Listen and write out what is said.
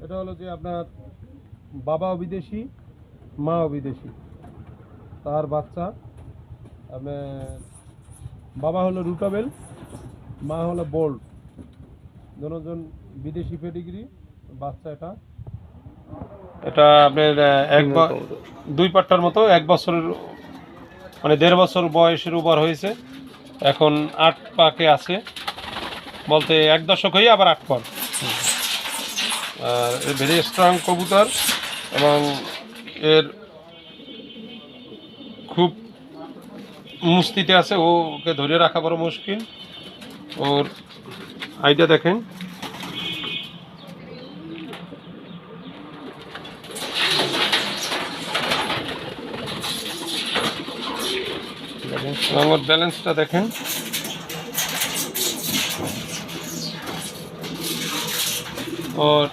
এটা হলো যে আপনার বাবাও বিদেশি, মাও বিদেশি। তার বাচ্চা আপনার বাবা হলো রুটাবেল, মা হলো বোল্ড, দুজন বিদেশি পেডিগ্রি বাচ্চা। এটা আপনার দুই পাট্টার মতো, 1 বছরের মানে 1.5 বছর বয়সের উপর হয়েছে। এখন 8 পাকে আছে, বলতে 1 দশক হয়ে আবার 8 পর। আর ভেরি স্ট্রং কবুতর এবং এর খুব মুস্তিতে আছে, ওকে ধরে রাখা বড় মুশকিল। ওর আইডিয়া দেখেন, ওর ব্যালেন্সটা দেখেন। ওর